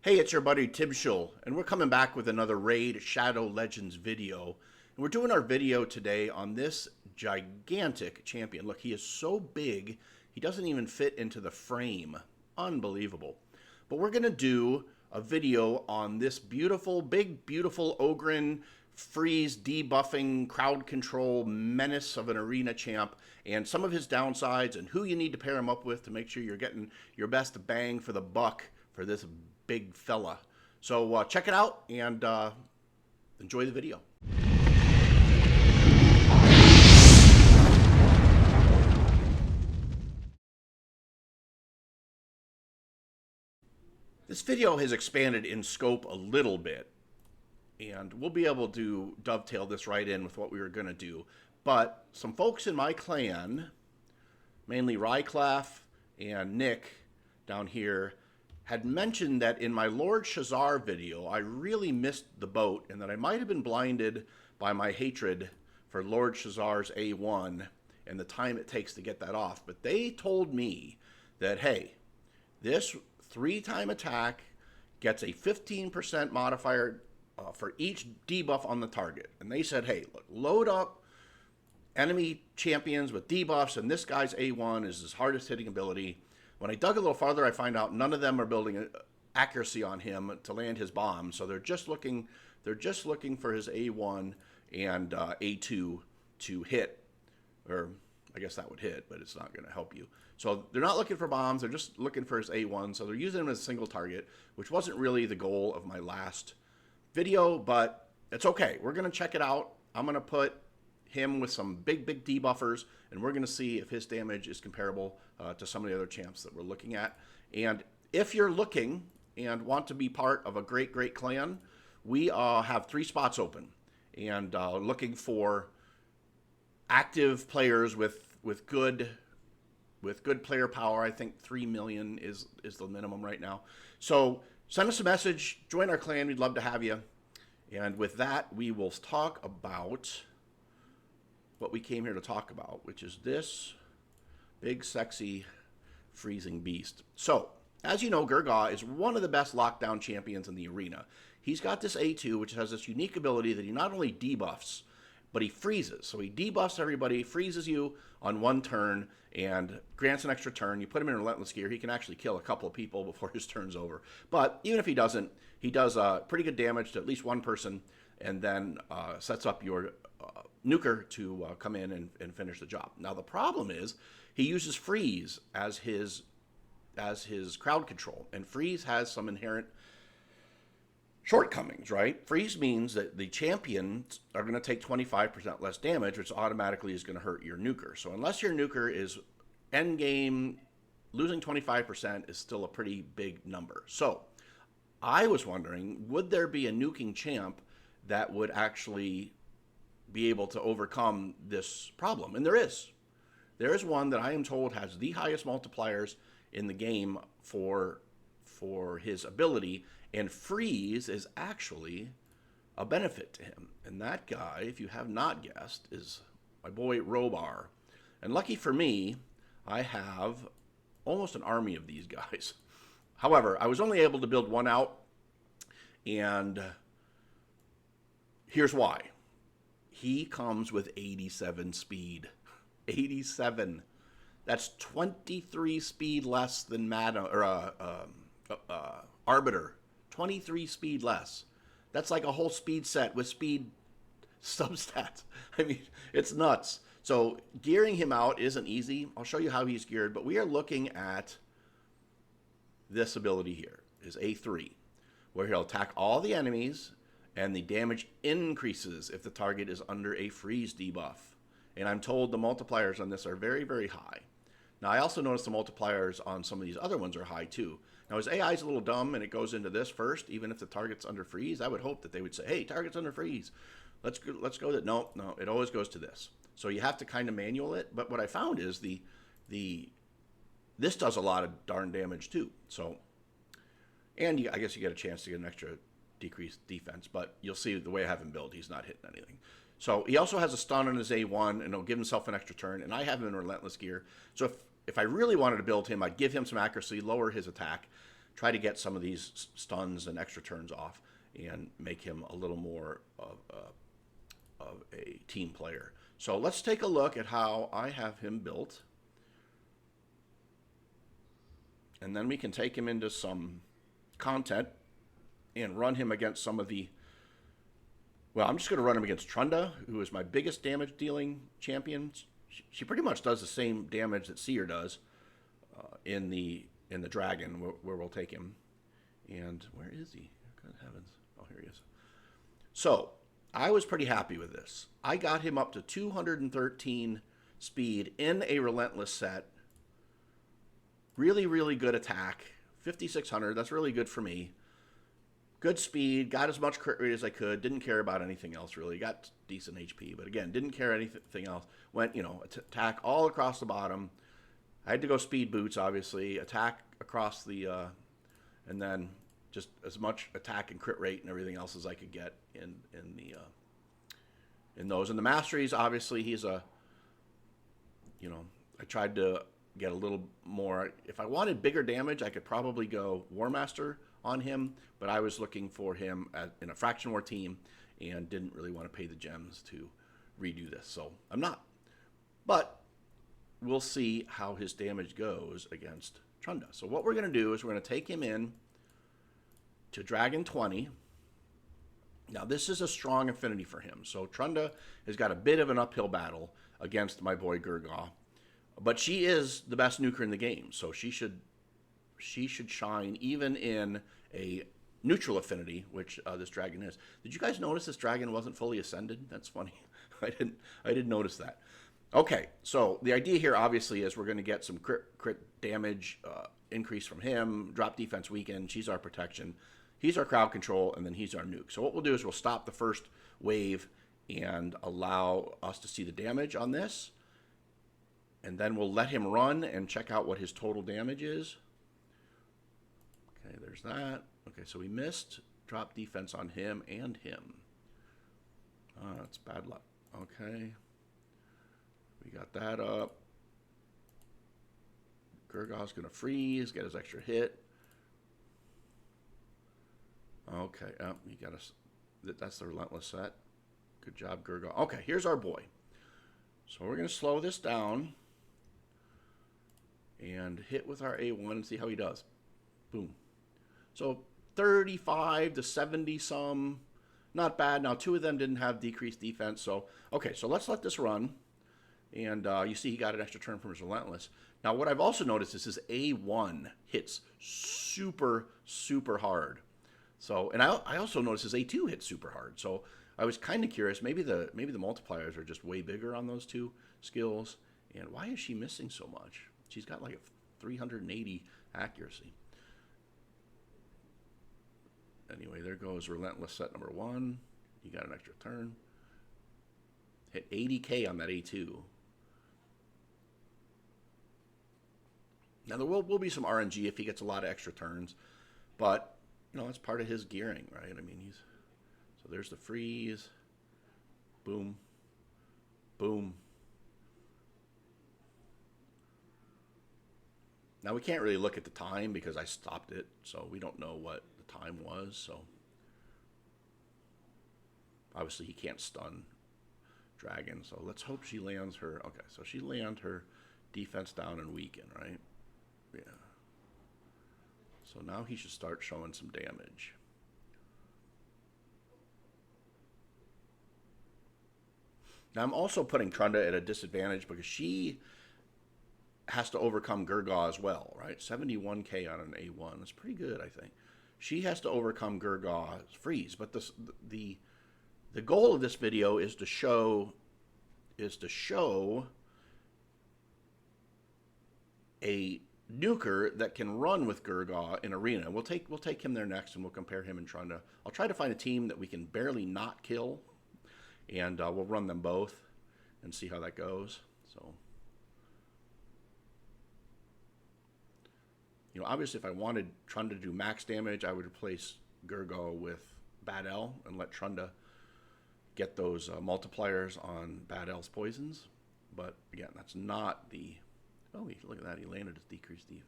Hey, it's your buddy Tibshul, and we're coming back with another Raid Shadow Legends video. And we're doing our video today on this gigantic champion. Look, he is so big, he doesn't even fit into the frame. Unbelievable. But we're going to do a video on this beautiful, big, beautiful Ogren freeze debuffing crowd control menace of an arena champ and some of his downsides and who you need to pair him up with to make sure you're getting your best bang for the buck for this big fella. So check it out and enjoy the video. This video has expanded in scope a little bit, and we'll be able to dovetail this right in with what we were going to do. But some folks in my clan, mainly Ryclef and Nick down here, had mentioned that in my Lord Shazar video, I really missed the boat and that I might have been blinded by my hatred for Lord Shazar's A1 and the time it takes to get that off. But they told me that, hey, this 3-time attack gets a 15% modifier for each debuff on the target. And they said, hey, look, load up enemy champions with debuffs, and this guy's A1 is his hardest hitting ability. When I dug a little farther, I find out none of them are building accuracy on him to land his bomb. So they're just looking for his A1 and A2 to hit, or I guess that would hit, but it's not going to help you. So they're not looking for bombs. They're just looking for his A1. So they're using him as a single target, which wasn't really the goal of my last video, but it's okay. We're going to check it out. I'm going to put him with some big debuffers, and we're going to see if his damage is comparable to some of the other champs that we're looking at. And if you're looking and want to be part of a great clan, we have 3 spots open, and looking for active players with good player power. I think 3 million is the minimum right now. So send us a message, join our clan. We'd love to have you. And with that, we will talk about what we came here to talk about, which is this big, sexy, freezing beast. So, as you know, Gurgoh is one of the best lockdown champions in the arena. He's got this A2, which has this unique ability that he not only debuffs, but he freezes. So he debuffs everybody, freezes you on 1 turn, and grants an extra turn. You put him in Relentless Gear, he can actually kill a couple of people before his turn's over. But even if he doesn't, he does pretty good damage to at least 1 person, and then sets up your nuker to come in and finish the job. Now the problem is he uses freeze as his crowd control, and freeze has some inherent shortcomings, right? Freeze means that the champions are going to take 25% less damage, which automatically is going to hurt your nuker. So unless your nuker is endgame, losing 25% is still a pretty big number. So I was wondering, would there be a nuking champ that would actually be able to overcome this problem? And there is. There is one that I am told has the highest multipliers in the game for his ability, and freeze is actually a benefit to him. And that guy, if you have not guessed, is my boy Robar. And lucky for me, I have almost an army of these guys. However, I was only able to build 1 out, and here's why. He comes with 87 speed. 87. That's 23 speed less than Arbiter. 23 speed less. That's like a whole speed set with speed substats. I mean, it's nuts. So gearing him out isn't easy. I'll show you how he's geared, but we are looking at this ability here, his A3, where he'll attack all the enemies, and the damage increases if the target is under a freeze debuff. And I'm told the multipliers on this are very high. Now, I also noticed the multipliers on some of these other ones are high too. Now, his AI is a little dumb, and it goes into this first, even if the target's under freeze. I would hope that they would say, hey, target's under freeze. Let's go that. No, it always goes to this. So you have to kind of manual it. But what I found is this does a lot of darn damage too. So, and I guess you get a chance to get an extra decreased defense, but you'll see the way I have him built, he's not hitting anything. So he also has a stun on his A1, and he'll give himself an extra turn, and I have him in Relentless Gear. So if I really wanted to build him, I'd give him some accuracy, lower his attack, try to get some of these stuns and extra turns off and make him a little more of a team player. So let's take a look at how I have him built. And then we can take him into some content and run him against some of the... Well, I'm just going to run him against Trunda, who is my biggest damage dealing champion. She pretty much does the same damage that Seer does in the dragon, where we'll take him. And where is he? Good heavens. Oh, here he is. So, I was pretty happy with this. I got him up to 213 speed in a Relentless set. Really, really good attack. 5,600, that's really good for me. Good speed, got as much crit rate as I could, didn't care about anything else really. Got decent HP, but again, didn't care anything else. Went, attack all across the bottom. I had to go speed boots, obviously. Attack across the, and then just as much attack and crit rate and everything else as I could get in those. And the masteries, obviously, he's a, I tried to get a little more. If I wanted bigger damage, I could probably go War Master on him, but I was looking for him in a Fraction War team and didn't really want to pay the gems to redo this, so I'm not. But we'll see how his damage goes against Trunda. So what we're going to do is we're going to take him in to Dragon 20. Now this is a strong affinity for him, so Trunda has got a bit of an uphill battle against my boy Gurgoh, but she is the best nuker in the game, so she should shine even in a neutral affinity, which this dragon is. Did you guys notice this dragon wasn't fully ascended? That's funny. I didn't notice that. Okay, so the idea here obviously is we're going to get some crit damage increase from him, drop defense weaken. She's our protection. He's our crowd control, and then he's our nuke. So what we'll do is we'll stop the first wave and allow us to see the damage on this. And then we'll let him run and check out what his total damage is. Okay, there's that. Okay, so we missed drop defense on him and him. That's bad luck. Okay. We got that up. Gurgoh's going to freeze, get his extra hit. Okay, you got us. That's the Relentless set. Good job, Gurgoh. Okay, here's our boy. So we're going to slow this down and hit with our A1 and see how he does. Boom. So 35 to 70 some, not bad. Now 2 of them didn't have decreased defense. So, okay, so let's let this run. And you see he got an extra turn from his Relentless. Now what I've also noticed is his A1 hits super, super hard. So, and I also noticed his A2 hits super hard. So I was kind of curious, maybe the multipliers are just way bigger on those two skills. And why is she missing so much? She's got like a 380 accuracy. Anyway, there goes Relentless set number 1. You got an extra turn. Hit 80k on that A2. Now there will be some RNG if he gets a lot of extra turns, but that's part of his gearing, right? I mean, so there's the freeze. Boom. Boom. Now we can't really look at the time because I stopped it, so we don't know what the time was. So obviously he can't stun dragon, so let's hope she lands her. Okay, so she landed her defense down and weaken, right? Yeah. So now he should start showing some damage. Now I'm also putting Trunda at a disadvantage because she has to overcome Gurgoh as well, right? 71k on an A1. That's pretty good, I think. She has to overcome Gurgoh's freeze, but the goal of this video is to show a nuker that can run with Gurgoh in arena. We'll take him there next, and we'll compare him and Trunda. I'll try to find a team that we can barely not kill, and we'll run them both and see how that goes. So, obviously, if I wanted Trunda to do max damage, I would replace Gurgoh with Bad L and let Trunda get those multipliers on Bad L's poisons. But again, that's not the... Oh, look at that. He landed his decreased defense.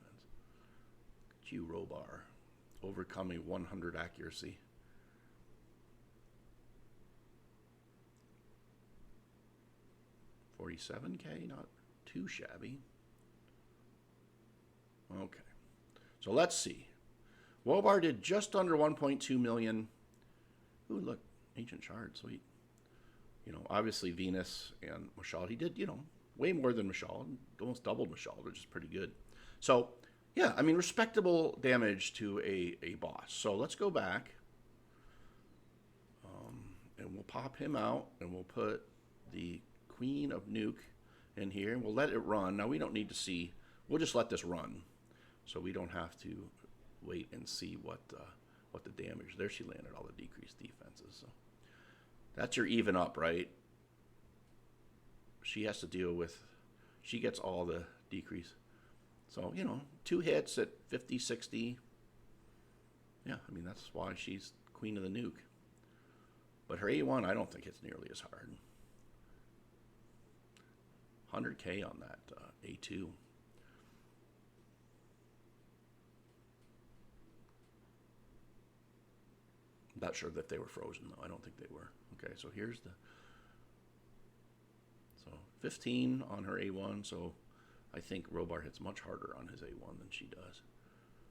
Look at you, Robar. overcome a 100 accuracy. $47K, not too shabby. Okay, so let's see. Wobar did just under 1.2 million. Ooh, look, Ancient Shard, sweet. You know, obviously Venus and Mashal, he did, you know, way more than Mashal, almost doubled Mashal, which is pretty good. So, yeah, I mean, respectable damage to a boss. So let's go back, and we'll pop him out, and we'll put the Queen of Nuke in here, and we'll let it run. Now, we don't need to see, we'll just let this run, so we don't have to wait and see what the damage. There she landed all the decreased defenses. So that's your even up, right? She has to deal with, she gets all the decrease. So, you know, 2 hits at 50, 60. Yeah, I mean, that's why she's Queen of the Nuke. But her A1, I don't think it's nearly as hard. 100K on that A2. Not sure that they were frozen, though. I don't think they were. Okay, so here's the... So 15 on her A1, so I think Robar hits much harder on his A1 than she does.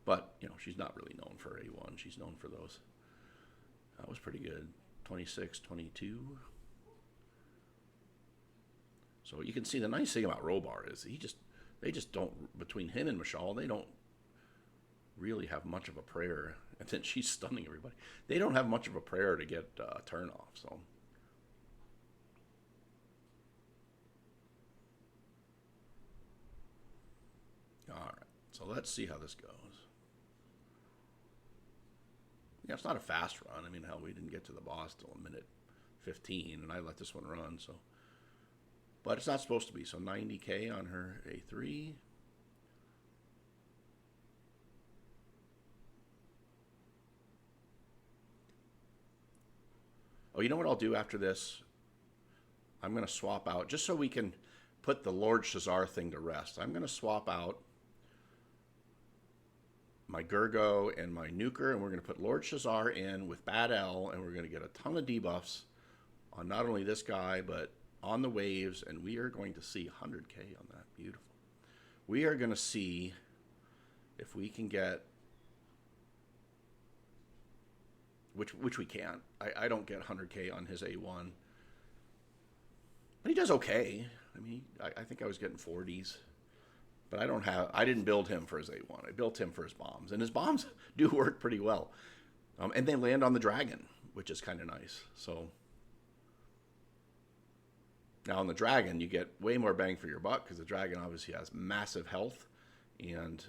But, you know, she's not really known for A1. She's known for those. That was pretty good. 26, 22. So you can see the nice thing about Robar is they just don't, between him and Mashal, they don't really have much of a prayer. And then she's stunning everybody. They don't have much of a prayer to get a turn off, so. All right, so let's see how this goes. Yeah, it's not a fast run. I mean, hell, we didn't get to the boss till a minute 15, and I let this one run, so. But it's not supposed to be, so 90K on her A3. Oh, you know what I'll do after this? I'm going to swap out, just so we can put the Lord Shazar thing to rest. I'm going to swap out my Gurgoh and my Nuker, and we're going to put Lord Shazar in with Bad L, and we're going to get a ton of debuffs on not only this guy, but on the waves, and we are going to see 100K on that. Beautiful. We are going to see if we can get, which we can't. I don't get 100K on his A1. But he does okay. I mean, I think I was getting 40s. But I didn't build him for his A1. I built him for his bombs. And his bombs do work pretty well. And they land on the dragon, which is kind of nice. So now on the dragon, you get way more bang for your buck because the dragon obviously has massive health. And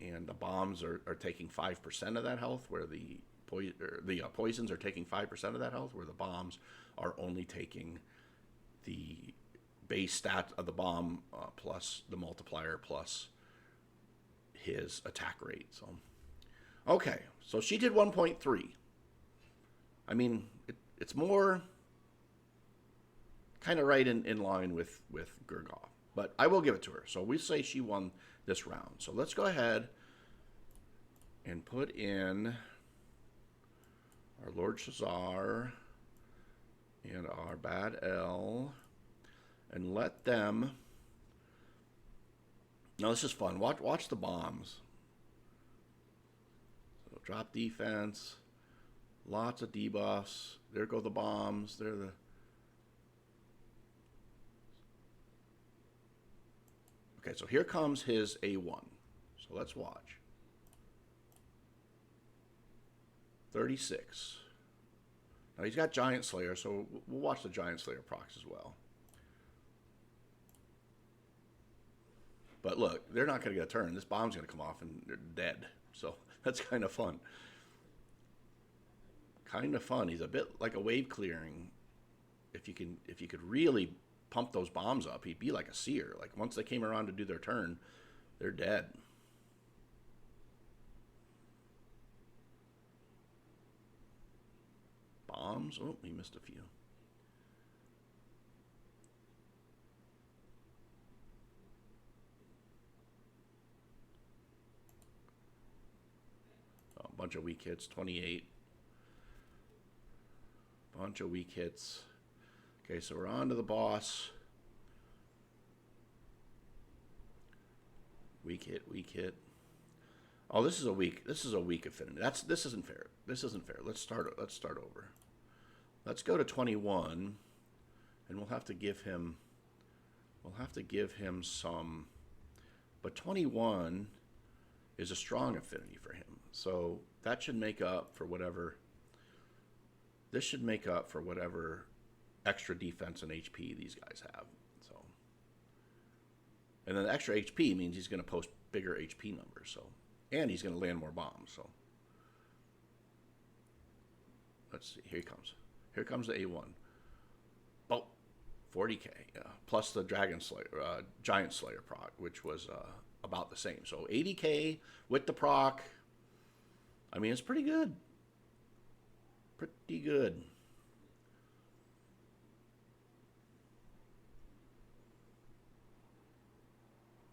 the bombs are taking 5% of that health, where the poisons are taking 5% of that health, where the bombs are only taking the base stat of the bomb plus the multiplier plus his attack rate. So, okay, so she did 1.3. I mean, it's more kind of right in line with Gurgoh, but I will give it to her. So we say she won this round. So let's go ahead and put in our Lord Shazar and our Bad L, and let them. Now this is fun. Watch the bombs. So drop defense, lots of debuffs. There go the bombs. They're the. Okay, so here comes his A1. So let's watch. 36. Now he's got Giant Slayer, so we'll watch the Giant Slayer procs as well. But look, they're not going to get a turn. This bomb's going to come off and they're dead. So that's kind of fun. Kind of fun. He's a bit like a wave clearing. If you could really pump those bombs up, he'd be like a seer. Like once they came around to do their turn, they're dead. Bombs. Oh, he missed a few. bunch of weak hits. 28. Bunch of weak hits. Okay, so we're on to the boss. Weak hit, weak hit. Oh, this is a weak affinity. This isn't fair. This isn't fair. Let's start over. Let's go to 21, and we'll have to give him some, but 21 is a strong affinity for him. So that should make up for whatever, this should make up for whatever extra defense and HP these guys have. So, and then the extra HP means he's going to post bigger HP numbers. So, and he's going to land more bombs. So let's see. Here he comes. Here comes the A1. Oh, 40k. Yeah, plus the Dragon Slayer, Giant Slayer proc, which was about the same. So 80k with the proc. I mean, it's pretty good. Pretty good.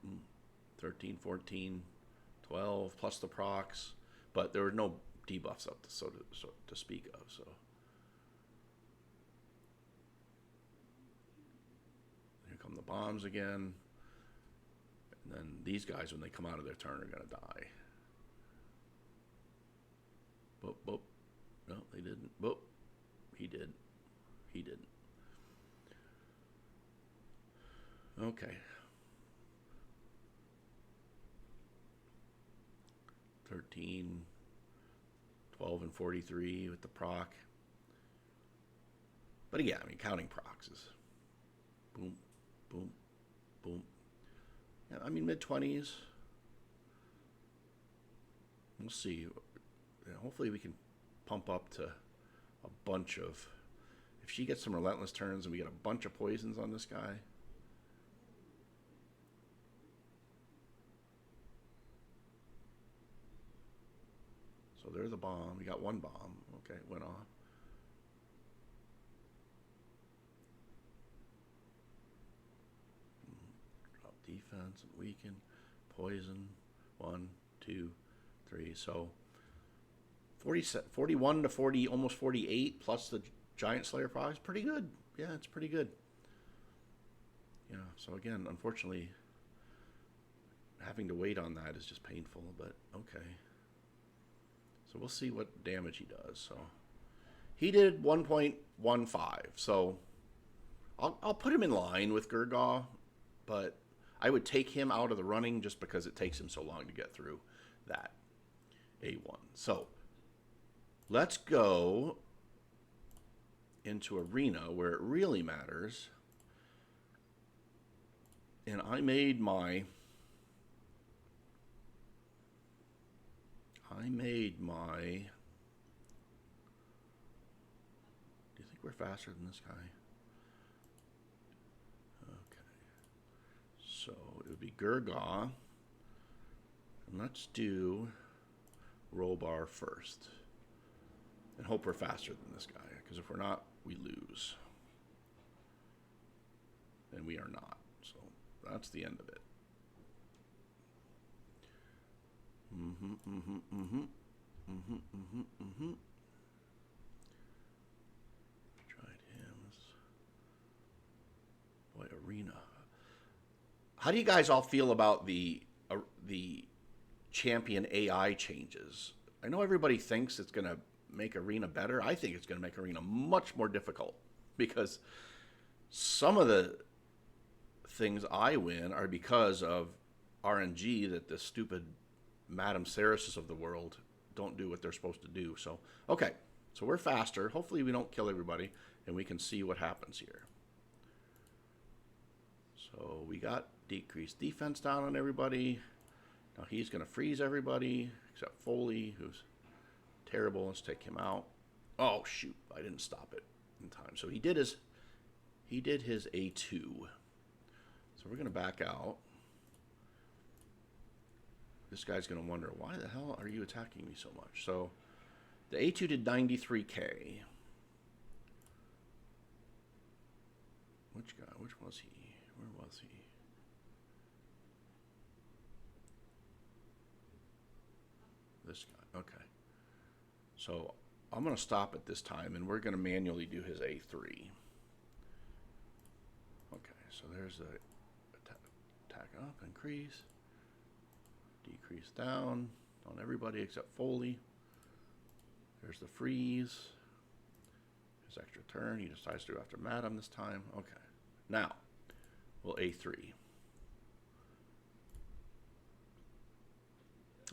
Mm, 13, 14, 12 plus the procs, but there were no debuffs up to speak of. So here come the bombs again, and then these guys, when they come out of their turn, are gonna die. Boop, boop. No, they didn't. Boop. He did. He didn't. Okay. 13, 12, and 43 with the proc. But again, I mean, counting procs is boom, boom, boom. Yeah, I mean, mid-20s. We'll see. Yeah, hopefully we can pump up to a bunch of, if she gets some relentless turns and we get a bunch of poisons on this guy. So there's a bomb. We got one bomb. Okay, it went off. Drop defense and weaken. Poison. 1, 2, 3. So 41 to 40, almost 48, plus the Giant Slayer prize. Pretty good. Yeah, it's pretty good. Yeah, so again, unfortunately, having to wait on that is just painful, but okay. So we'll see what damage he does. So he did 1.15. So I'll put him in line with Gurgoh, but I would take him out of the running just because it takes him so long to get through that A1. So let's go into Arena where it really matters. And I made my... Do you think we're faster than this guy? Okay. So it would be Gurgoh. And let's do Rollbar first. And hope we're faster than this guy. Because if we're not, we lose. And we are not. So that's the end of it. Tried him. Boy, Arena. How do you guys all feel about the champion AI changes? I know everybody thinks it's going to make Arena better. I think it's going to make Arena much more difficult because some of the things I win are because of RNG that the stupid Madam Cereses of the world don't do what they're supposed to do. So, okay. So we're faster. Hopefully we don't kill everybody and we can see what happens here. So we got decreased defense down on everybody. Now he's going to freeze everybody except Foley, who's terrible. Let's take him out. Oh, shoot. I didn't stop it in time. So he did his A2. So we're going to back out. This guy's going to wonder, why the hell are you attacking me so much? So the A2 did 93k. Which guy? Which was he? Where was he? This guy. Okay. So I'm going to stop at this time, and we're going to manually do his A3. Okay, so there's the attack up, increase, decrease down on everybody except Foley. There's the freeze. His extra turn. He decides to go after Madam this time. Okay. Now, we'll A3.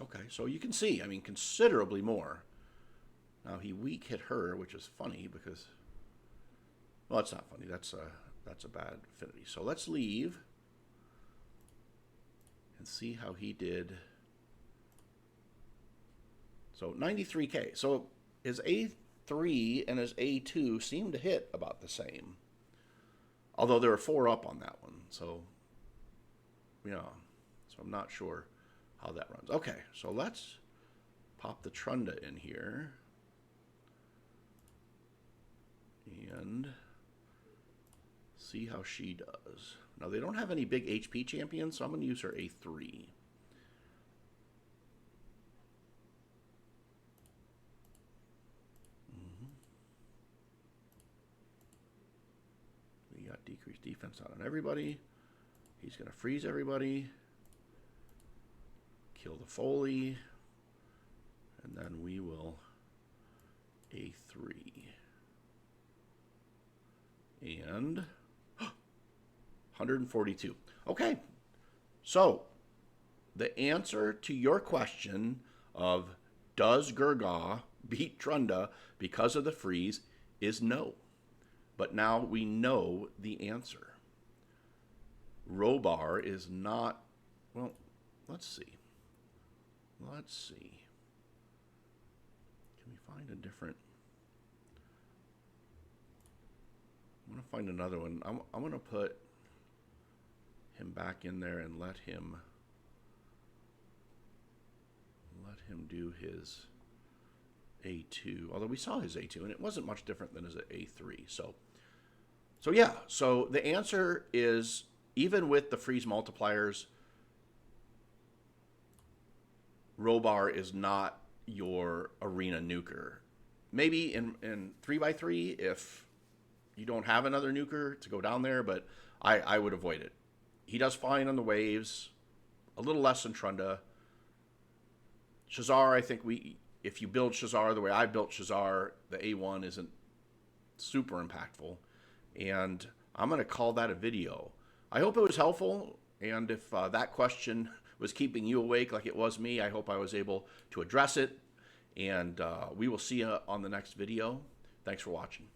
Okay, so you can see, I mean, considerably more. Now, he weak hit her, which is funny because, well, that's not funny. That's a bad affinity. So let's leave and see how he did. So 93K. So his A3 and his A2 seem to hit about the same. Although there were 4 up on that one. So, yeah. So I'm not sure how that runs. Okay, so let's pop the Trunda in here. And see how she does. Now, they don't have any big HP champions, so I'm going to use her A3. We got decreased defense out on everybody. He's going to freeze everybody. Kill the Foley. And then we will A3. And 142. Okay, so the answer to your question of does Gurgoh beat Trunda because of the freeze is no. But now we know the answer. Robar is not, well, let's see. Let's see. Can we find a different? I'm going to find another one. I'm going to put him back in there and let him do his A2. Although we saw his A2, and it wasn't much different than his A3. So yeah. So the answer is, even with the freeze multipliers, Robar is not your arena nuker. Maybe in 3x3 if you don't have another nuker to go down there, but I would avoid it. He does fine on the waves, a little less than Trunda. Shazar, I think if you build Shazar the way I built Shazar, the A1 isn't super impactful. And I'm going to call that a video. I hope it was helpful, and if that question was keeping you awake like it was me, I hope I was able to address it. And we will see you on the next video. Thanks for watching.